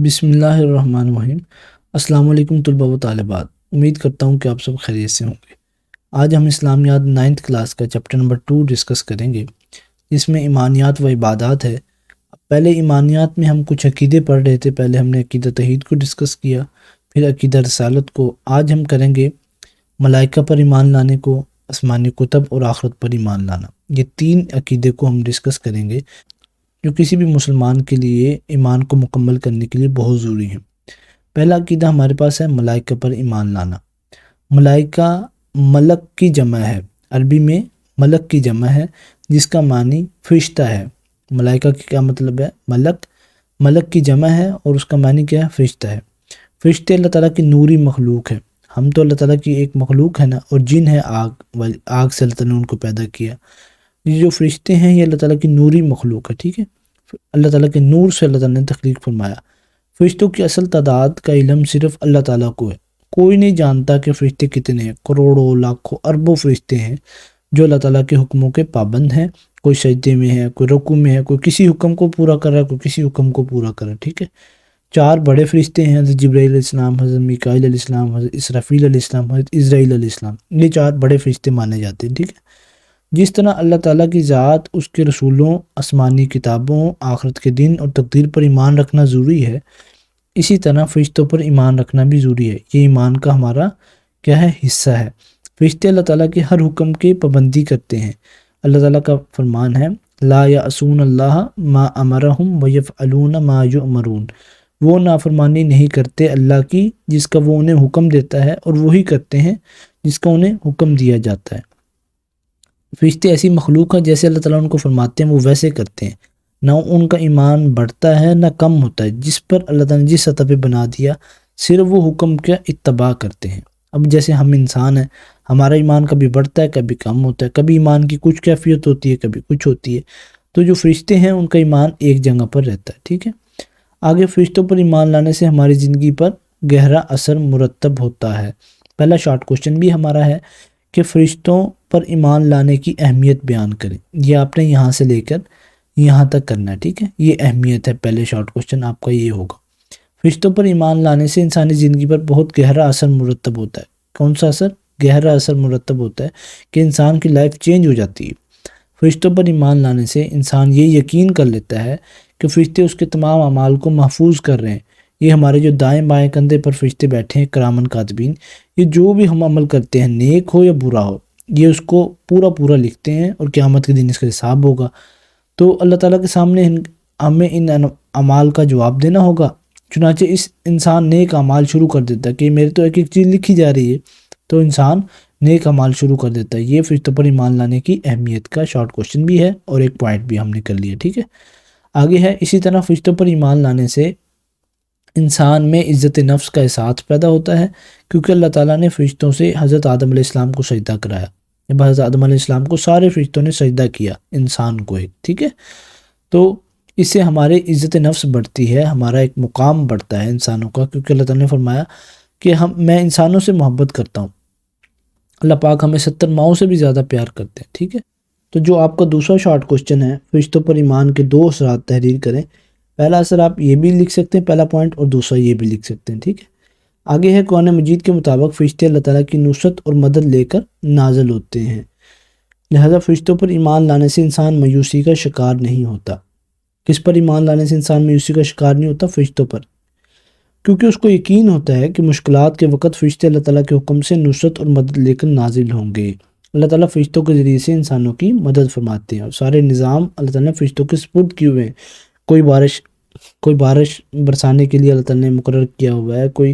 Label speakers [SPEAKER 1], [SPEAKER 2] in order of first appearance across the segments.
[SPEAKER 1] بسم اللہ الرحمن الرحیم۔ السلام علیکم طلباء و طالبات، امید کرتا ہوں کہ آپ سب خیریت سے ہوں گے۔ آج ہم اسلامیات 9th کلاس کا چیپٹر نمبر 2 ڈسکس کریں گے، جس میں ایمانیات و عبادات ہے۔ پہلے ایمانیات میں ہم کچھ عقیدے پڑھ رہے تھے۔ پہلے ہم نے عقیدہ توحید کو ڈسکس کیا، پھر عقیدہ رسالت کو۔ آج ہم کریں گے ملائکہ پر ایمان لانے کو، آسمانی کتب اور آخرت پر ایمان لانا۔ یہ 3 عقیدے کو ہم ڈسکس کریں گے جو کسی بھی مسلمان کے لیے ایمان کو مکمل کرنے کے لیے بہت ضروری ہیں۔ پہلا عقیدہ ہمارے پاس ہے ملائکہ پر ایمان لانا۔ ملائکہ ملک کی جمع ہے، عربی میں ملک کی جمع ہے، جس کا معنی فرشتہ ہے۔ ملائکہ کی کیا مطلب ہے؟ ملک کی جمع ہے اور اس کا معنی کیا ہے؟ فرشتہ ہے۔ فرشتے اللہ تعالیٰ کی نوری مخلوق ہے۔ ہم تو اللہ تعالیٰ کی ایک مخلوق ہے نا، اور جن ہے آگ سے اللہ تعالیٰ نے ان کو پیدا کیا۔ یہ جو فرشتے ہیں یہ اللہ تعالیٰ کی نوری مخلوق ہے، ٹھیک ہے؟ اللہ تعالیٰ کے نور سے اللہ تعالیٰ نے تخلیق فرمایا۔ فرشتوں کی اصل تعداد کا علم صرف اللہ تعالیٰ کو ہے۔ کوئی نہیں جانتا کہ فرشتے کتنے ہیں۔ کروڑوں، لاکھوں، اربوں فرشتے ہیں جو اللہ تعالیٰ کے حکموں کے پابند ہیں۔ کوئی سجدے میں ہے، کوئی رکوع میں ہے، کوئی کسی حکم کو پورا کر رہا ہے، کوئی کسی حکم کو پورا کر رہا ہے، ٹھیک ہے؟ 4 بڑے فرشتے ہیں، حضرت جبرائیل علیہ السلام، حضرت میکائیل علیہ السلام، حضرت اسرافیل علیہ السلام، حضرت اسرائیل علیہ السلام۔ یہ 4 بڑے فرشتے مانے جاتے ہیں، ٹھیک ہے؟ جس طرح اللہ تعالیٰ کی ذات، اس کے رسولوں، آسمانی کتابوں، آخرت کے دن اور تقدیر پر ایمان رکھنا ضروری ہے، اسی طرح فرشتوں پر ایمان رکھنا بھی ضروری ہے۔ یہ ایمان کا ہمارا کیا ہے؟ حصہ ہے۔ فرشتے اللہ تعالیٰ کے ہر حکم کی پابندی کرتے ہیں۔ اللہ تعالیٰ کا فرمان ہے لا یعصون اللہ ما امرہم ویفعلون ما یؤمرون۔ وہ نافرمانی نہیں کرتے اللہ کی جس کا وہ انہیں حکم دیتا ہے، اور وہی کرتے ہیں جس کا انہیں حکم دیا جاتا ہے۔ فرشتے ایسی مخلوق ہیں، جیسے اللہ تعالیٰ ان کو فرماتے ہیں وہ ویسے کرتے ہیں۔ نہ ان کا ایمان بڑھتا ہے نہ کم ہوتا ہے۔ جس پر اللہ تعالیٰ نے جس سطح پہ بنا دیا، صرف وہ حکم کا اتباع کرتے ہیں۔ اب جیسے ہم انسان ہیں، ہمارا ایمان کبھی بڑھتا ہے کبھی کم ہوتا ہے، کبھی ایمان کی کچھ کیفیت ہوتی ہے کبھی کچھ ہوتی ہے۔ تو جو فرشتے ہیں ان کا ایمان ایک جگہ پر رہتا ہے، ٹھیک ہے؟ آگے فرشتوں پر ایمان لانے سے ہماری زندگی پر گہرا اثر مرتب ہوتا ہے۔ پہلا شارٹ کوشچن بھی ہمارا ہے کہ فرشتوں پر ایمان لانے کی اہمیت بیان کریں۔ یہ آپ نے یہاں سے لے کر یہاں تک کرنا ہے، ٹھیک ہے؟ یہ اہمیت ہے، پہلے شارٹ کوشچن آپ کا یہ ہوگا۔ فرشتوں پر ایمان لانے سے انسانی زندگی پر بہت گہرا اثر مرتب ہوتا ہے۔ کون سا اثر؟ گہرا اثر مرتب ہوتا ہے کہ انسان کی لائف چینج ہو جاتی ہے۔ فرشتوں پر ایمان لانے سے انسان یہ یقین کر لیتا ہے کہ فرشتے اس کے تمام اعمال کو محفوظ کر رہے ہیں۔ یہ ہمارے جو دائیں بائیں کندھے پر فرشتے بیٹھے ہیں، کرامن کاتبین، یہ جو بھی ہم عمل کرتے ہیں، نیک ہو یا برا ہو، یہ اس کو پورا لکھتے ہیں، اور قیامت کے دن اس کا حساب ہوگا۔ تو اللہ تعالیٰ کے سامنے ہمیں ان اعمال کا جواب دینا ہوگا۔ چنانچہ اس انسان نیک اعمال شروع کر دیتا ہے کہ میرے تو ایک چیز لکھی جا رہی ہے، تو انسان نیک اعمال شروع کر دیتا ہے۔ یہ فرشتوں پر ایمان لانے کی اہمیت کا شارٹ کوشچن بھی ہے، اور ایک پوائنٹ بھی ہم نے کر لیا، ٹھیک ہے؟ آگے ہے، اسی طرح فرشتوں پر ایمان لانے سے انسان میں عزت نفس کا احساس پیدا ہوتا ہے، کیونکہ اللہ تعالیٰ نے فرشتوں سے حضرت آدم علیہ السلام کو سجدہ کرایا۔ جب حضرت آدم علیہ السلام کو سارے فرشتوں نے سجدہ کیا، انسان کو ایک، ٹھیک ہے؟ تو اس سے ہمارے عزت نفس بڑھتی ہے، ہمارا ایک مقام بڑھتا ہے انسانوں کا، کیونکہ اللہ تعالیٰ نے فرمایا کہ میں انسانوں سے محبت کرتا ہوں۔ اللہ پاک ہمیں 70 ماؤں سے بھی زیادہ پیار کرتے ہیں، ٹھیک ہے؟ تو جو آپ کا دوسرا شارٹ کوشچن ہے، فرشتوں پر ایمان کے 2 اثرات تحریر کریں۔ پہلا اثر آپ یہ بھی لکھ سکتے ہیں، پہلا پوائنٹ، اور دوسرا یہ بھی لکھ سکتے ہیں، ٹھیک ہے؟ آگے ہے، قرآن مجید کے مطابق فرشتے اللہ تعالیٰ کی نصرت اور مدد لے کر نازل ہوتے ہیں، لہذا فرشتوں پر ایمان لانے سے انسان مایوسی کا شکار نہیں ہوتا۔ کس پر ایمان لانے سے انسان مایوسی کا شکار نہیں ہوتا؟ فرشتوں پر، کیونکہ اس کو یقین ہوتا ہے کہ مشکلات کے وقت فرشتے اللہ تعالیٰ کے حکم سے نصرت اور مدد لے کر نازل ہوں گے۔ اللہ تعالیٰ فرشتوں کے ذریعے سے انسانوں کی مدد فرماتے ہیں، اور سارے نظام اللہ تعالیٰ نے فرشتوں کے سپرد کیے ہوئے ہیں۔ کوئی بارش برسانے کے لیے اللہ تعالیٰ نے مقرر کیا ہوا ہے، کوئی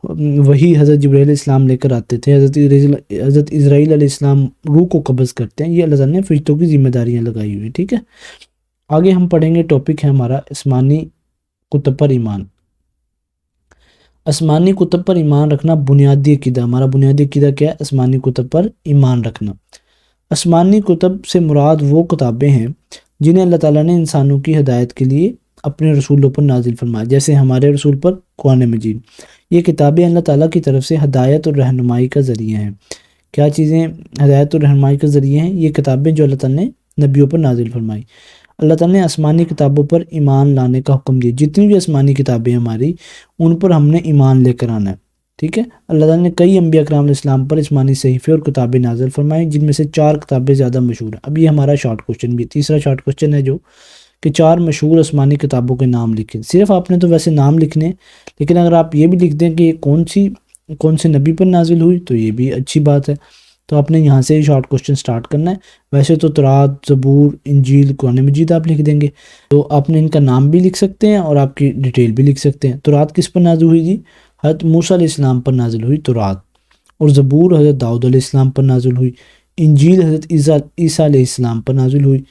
[SPEAKER 1] وہی حضرت جبرائیل علیہ السلام لے کر آتے تھے، حضرت اسرائیل علیہ السلام روح کو قبض کرتے ہیں۔ یہ اللہ تعالیٰ نے فرشتوں کی ذمہ داریاں لگائی ہوئی، ٹھیک ہے؟ آگے ہم پڑھیں گے، ٹاپک ہے ہمارا آسمانی کتب پر ایمان۔ آسمانی کتب پر ایمان رکھنا بنیادی عقیدہ، ہمارا بنیادی عقیدہ کیا ہے؟ آسمانی کتب پر ایمان رکھنا۔ آسمانی کتب سے مراد وہ کتابیں ہیں جنہیں اللہ تعالیٰ نے انسانوں کی ہدایت کے لیے اپنے رسولوں پر نازل فرمایا، جیسے ہمارے رسول پر قرآن مجید۔ یہ کتابیں اللہ تعالیٰ کی طرف سے ہدایت اور رہنمائی کا ذریعہ ہیں۔ کیا چیزیں ہدایت اور رہنمائی کا ذریعہ ہیں؟ یہ کتابیں جو اللہ تعالیٰ نے نبیوں پر نازل فرمائی۔ اللہ تعالیٰ نے آسمانی کتابوں پر ایمان لانے کا حکم دیا، جتنی بھی آسمانی کتابیں ہماری ان پر ہم نے ایمان لے کر آنا ہے، ٹھیک ہے۔ اللہ تعالیٰ نے کئی انبیاء کرام علیہ السلام پر آسمانی صحیفے اور کتابیں نازل فرمائیں، جن میں سے 4 کتابیں زیادہ مشہور ہیں۔ اب یہ ہمارا شارٹ کوشچن بھی، تیسرا شارٹ کوشچن ہے جو کہ 4 مشہور آسمانی کتابوں کے نام لکھیں۔ صرف آپ نے تو ویسے نام لکھنے ہیں، لیکن اگر آپ یہ بھی لکھ دیں کہ یہ کون سے نبی پر نازل ہوئی تو یہ بھی اچھی بات ہے۔ تو آپ نے یہاں سے ہی شارٹ کوشچن سٹارٹ کرنا ہے۔ ویسے تو تورات، زبور، انجیل، قرآن مجید آپ لکھ دیں گے، تو آپ نے ان کا نام بھی لکھ سکتے ہیں اور آپ کی ڈیٹیل بھی لکھ سکتے ہیں۔ تورات کس پر نازل ہوئی جی؟ حضرت موسیٰ علیہ السلام پر نازل ہوئی تورات، اور زبور حضرت داؤد علیہ السلام پر نازل ہوئی، انجیل حضرت عیسیٰ علیہ السلام پر نازل ہوئی،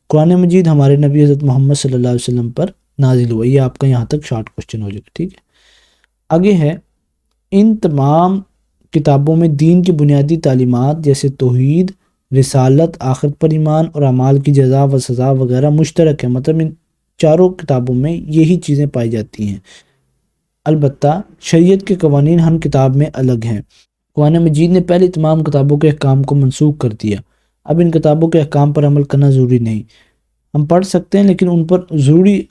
[SPEAKER 1] قرآن مجید ہمارے نبی حضرت محمد صلی اللہ علیہ وسلم پر نازل ہوا۔ یہ آپ کا یہاں تک شارٹ کوشچن ہو جائے گا، ٹھیک ہے۔ آگے ہے، ان تمام کتابوں میں دین کی بنیادی تعلیمات جیسے توحید، رسالت، آخرت پر ایمان اور اعمال کی جزا و سزا وغیرہ مشترک ہے، مطلب ان چاروں کتابوں میں یہی چیزیں پائی جاتی ہیں۔ البتہ شریعت کے قوانین ہر کتاب میں الگ ہیں۔ قرآن مجید نے پہلی تمام کتابوں کے احکام کو منسوخ کر دیا۔ اب ان کتابوں کے احکام پر عمل کرنا ضروری نہیں، ہم پڑھ سکتے ہیں لیکن ان پر ضروری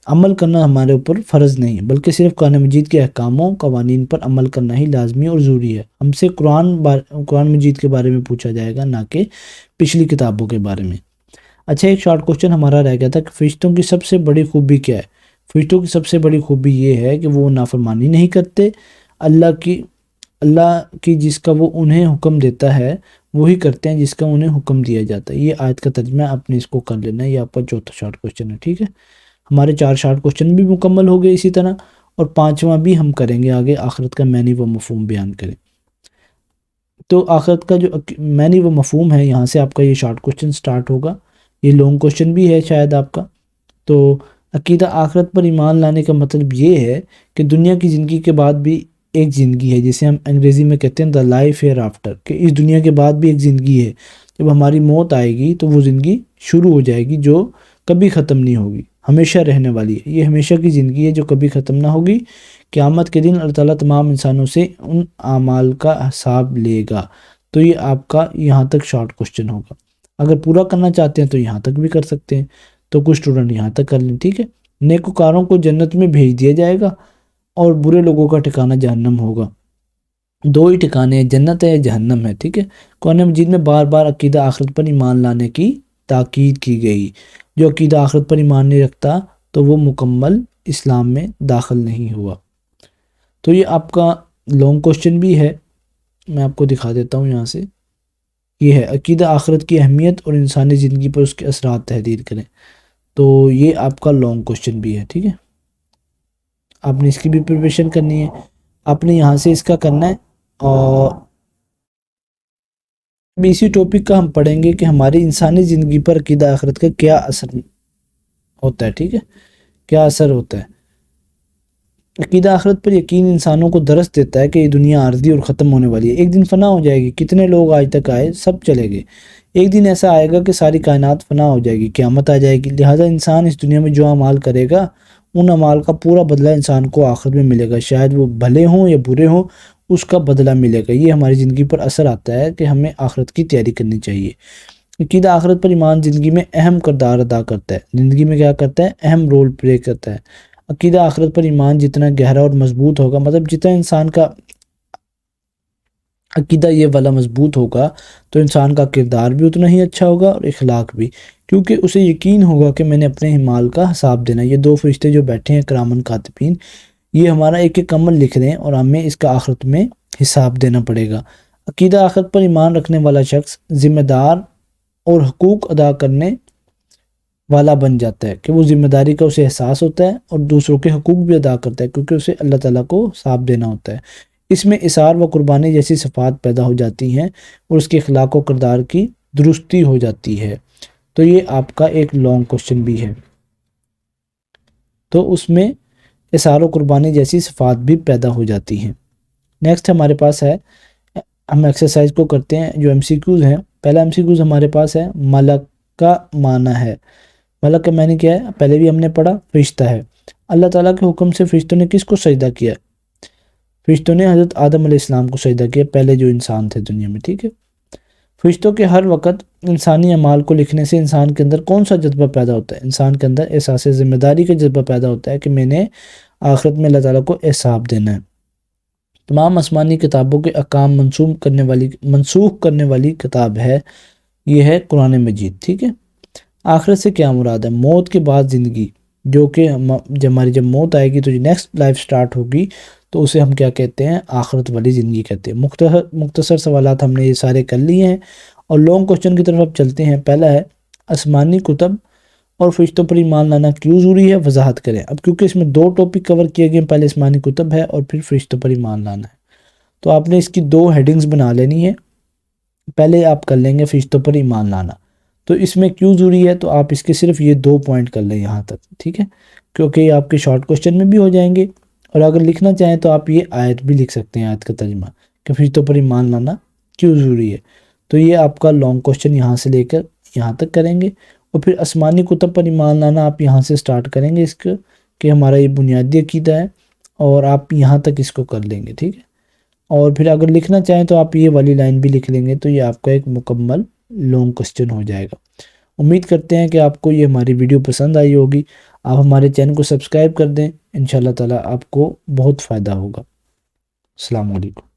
[SPEAKER 1] عمل کرنا ہمارے اوپر فرض نہیں ہے، بلکہ صرف قرآن مجید کے احکاموں قوانین پر عمل کرنا ہی لازمی اور ضروری ہے۔ ہم سے قرآن مجید کے بارے میں پوچھا جائے گا، نہ کہ پچھلی کتابوں کے بارے میں۔ اچھا، ایک شارٹ کوشچن ہمارا رہ گیا تھا کہ فرشتوں کی سب سے بڑی خوبی کیا ہے؟ فرشتوں کی سب سے بڑی خوبی یہ ہے کہ وہ نافرمانی نہیں کرتے، اللہ کی جس کا وہ انہیں حکم دیتا ہے وہی کرتے ہیں جس کا انہیں حکم دیا جاتا ہے۔ یہ آیت کا ترجمہ آپ نے اس کو کر لینا ہے، یہ آپ کا چوتھا شارٹ کوشچن ہے، ٹھیک ہے۔ ہمارے 4 شارٹ کوشچن بھی مکمل ہو گئے اسی طرح، اور 5واں بھی ہم کریں گے آگے، آخرت کا معنی و مفہوم بیان کریں۔ تو آخرت کا جو معنی و مفہوم ہے، یہاں سے آپ کا یہ شارٹ کوشچن سٹارٹ ہوگا، یہ لانگ کوشچن بھی ہے شاید آپ کا۔ تو عقیدہ آخرت پر ایمان لانے کا مطلب یہ ہے کہ دنیا کی زندگی کے بعد بھی ایک زندگی ہے، جسے ہم انگریزی میں کہتے ہیں دا لائف ہیئر آفٹر، کہ اس دنیا کے بعد بھی ایک زندگی ہے۔ جب ہماری موت آئے گی تو وہ زندگی شروع ہو جائے گی جو کبھی ختم نہیں ہوگی، ہمیشہ رہنے والی ہے۔ یہ ہمیشہ کی زندگی ہے جو کبھی ختم نہ ہوگی۔ قیامت کے دن اللہ تعالیٰ تمام انسانوں سے ان اعمال کا حساب لے گا۔ تو یہ آپ کا یہاں تک شارٹ کوشچن ہوگا۔ اگر پورا کرنا چاہتے ہیں تو یہاں تک بھی کر سکتے ہیں، تو کچھ اسٹوڈنٹ یہاں تک کر لیں، ٹھیک ہے۔ نیکوکاروں کو جنت میں بھیج دیا جائے گا اور برے لوگوں کا ٹھکانہ جہنم ہوگا۔ 2 ہی ٹھکانے ہیں، جنت ہے یا جہنم ہے، ٹھیک ہے۔ قرآن مجید میں بار بار عقیدہ آخرت پر ایمان لانے کی تاکید کی گئی۔ جو عقیدہ آخرت پر ایمان نہیں رکھتا تو وہ مکمل اسلام میں داخل نہیں ہوا۔ تو یہ آپ کا لانگ کوشچن بھی ہے، میں آپ کو دکھا دیتا ہوں یہاں سے۔ یہ ہے، عقیدہ آخرت کی اہمیت اور انسانی زندگی پر اس کے اثرات تحریر کریں۔ تو یہ آپ کا لانگ کوشچن بھی ہے، ٹھیک ہے۔ آپ نے اس کی بھی پریپریشن کرنی ہے، آپ نے یہاں سے اس کا کرنا ہے۔ اور ابھی اسی ٹاپک کا ہم پڑھیں گے کہ ہماری انسانی زندگی پر عقیدہ آخرت کا کیا اثر ہوتا ہے، ٹھیک ہے، کیا اثر ہوتا ہے۔ عقیدہ آخرت پر یقین انسانوں کو درس دیتا ہے کہ یہ دنیا عارضی اور ختم ہونے والی ہے، ایک دن فنا ہو جائے گی۔ کتنے لوگ آج تک آئے، سب چلے گئے، ایک دن ایسا آئے گا کہ ساری کائنات فنا ہو جائے گی، قیامت آ جائے گی۔ لہٰذا انسان اس دنیا میں جو اعمال کرے گا ان اعمال کا پورا بدلہ انسان کو آخرت میں ملے گا، شاید وہ بھلے ہوں یا برے ہوں، اس کا بدلہ ملے گا۔ یہ ہماری زندگی پر اثر آتا ہے کہ ہمیں آخرت کی تیاری کرنی چاہیے۔ عقیدہ آخرت پر ایمان زندگی میں اہم کردار ادا کرتا ہے، زندگی میں کیا کرتا ہے؟ اہم رول پلے کرتا ہے۔ عقیدہ آخرت پر ایمان جتنا گہرا اور مضبوط ہوگا، مطلب جتنا انسان کا عقیدہ یہ والا مضبوط ہوگا تو انسان کا کردار بھی اتنا ہی اچھا ہوگا اور اخلاق بھی، کیونکہ اسے یقین ہوگا کہ میں نے اپنے اعمال کا حساب دینا۔ یہ 2 فرشتے جو بیٹھے ہیں کرامن کاتبین، یہ ہمارا ایک ایک عمل لکھ رہے ہیں اور ہمیں اس کا آخرت میں حساب دینا پڑے گا۔ عقیدہ آخرت پر ایمان رکھنے والا شخص ذمہ دار اور حقوق ادا کرنے والا بن جاتا ہے، کہ وہ ذمہ داری کا اسے احساس ہوتا ہے اور دوسروں کے حقوق بھی ادا کرتا ہے، کیونکہ اسے اللہ تعالیٰ کو حساب دینا ہوتا ہے۔ اس میں اثار و قربانی جیسی صفات پیدا ہو جاتی ہیں اور اس کے اخلاق و کردار کی درستی ہو جاتی ہے۔ تو یہ آپ کا ایک لانگ کوشچن بھی ہے، تو اس میں اثار و قربانی جیسی صفات بھی پیدا ہو جاتی ہیں۔ نیکسٹ ہمارے پاس ہے، ہم ایکسرسائز کو کرتے ہیں جو MCQs ہیں۔ پہلا MCQs ہمارے پاس ہے، ملک کا معنی ہے۔ ملک کا معنی کیا ہے؟ پہلے بھی ہم نے پڑھا، فرشتہ ہے۔ اللہ تعالیٰ کے حکم سے فرشتوں نے کس کو سجدہ کیا؟ فرشتوں نے حضرت آدم علیہ السلام کو سجدہ کیا، پہلے جو انسان تھے دنیا میں، ٹھیک ہے۔ فرشتوں کے ہر وقت انسانی اعمال کو لکھنے سے انسان کے اندر کون سا جذبہ پیدا ہوتا ہے؟ انسان کے اندر احساس ذمہ داری کا جذبہ پیدا ہوتا ہے کہ میں نے آخرت میں اللہ تعالیٰ کو حساب دینا ہے۔ تمام آسمانی کتابوں کے احکام منسوخ کرنے والی کتاب ہے، یہ ہے قرآن مجید، ٹھیک ہے۔ آخرت سے کیا مراد ہے؟ موت کے بعد زندگی، جو کہ جب موت آئے گی تو جو نیکسٹ لائف سٹارٹ ہوگی تو اسے ہم کیا کہتے ہیں؟ آخرت والی زندگی کہتے ہیں۔ مختصر سوالات ہم نے یہ سارے کر لیے ہیں اور لانگ کوشچن کی طرف اب چلتے ہیں۔ پہلا ہے آسمانی کتب اور فرشتوں پر ایمان لانا کیوں ضروری ہے؟ وضاحت کریں۔ اب کیونکہ اس میں دو ٹاپک کور کیے گئے ہیں، پہلے آسمانی کتب ہے اور پھر فرشتوں پر ایمان لانا ہے، تو آپ نے اس کی دو ہیڈنگز بنا لینی ہے۔ پہلے آپ کر لیں گے فرشتوں پر ایمان لانا، تو اس میں کیوں ضروری ہے، تو آپ اس کے صرف یہ دو پوائنٹ کر لیں یہاں تک، ٹھیک ہے، کیونکہ یہ آپ کے شارٹ کوشچن میں بھی ہو جائیں گے۔ اور اگر لکھنا چاہیں تو آپ یہ آیت بھی لکھ سکتے ہیں، آیت کا ترجمہ کہ فرشتوں پر ایمان لانا کیوں ضروری ہے۔ تو یہ آپ کا لانگ کوشچن یہاں سے لے کر یہاں تک کریں گے، اور پھر آسمانی کتب پر ایمان لانا آپ یہاں سے سٹارٹ کریں گے اس کو، کہ ہمارا یہ بنیادی عقیدہ ہے، اور آپ یہاں تک اس کو کر لیں گے، ٹھیک ہے۔ اور پھر اگر لکھنا چاہیں تو آپ یہ والی لائن بھی لکھ لیں گے، تو یہ آپ کا ایک مکمل لانگ کوشچن ہو جائے گا۔ امید کرتے ہیں کہ آپ کو یہ ہماری ویڈیو پسند آئی ہوگی۔ آپ ہمارے چینل کو سبسکرائب کر دیں، انشاءاللہ تعالیٰ آپ کو بہت فائدہ ہوگا۔ السلام علیکم۔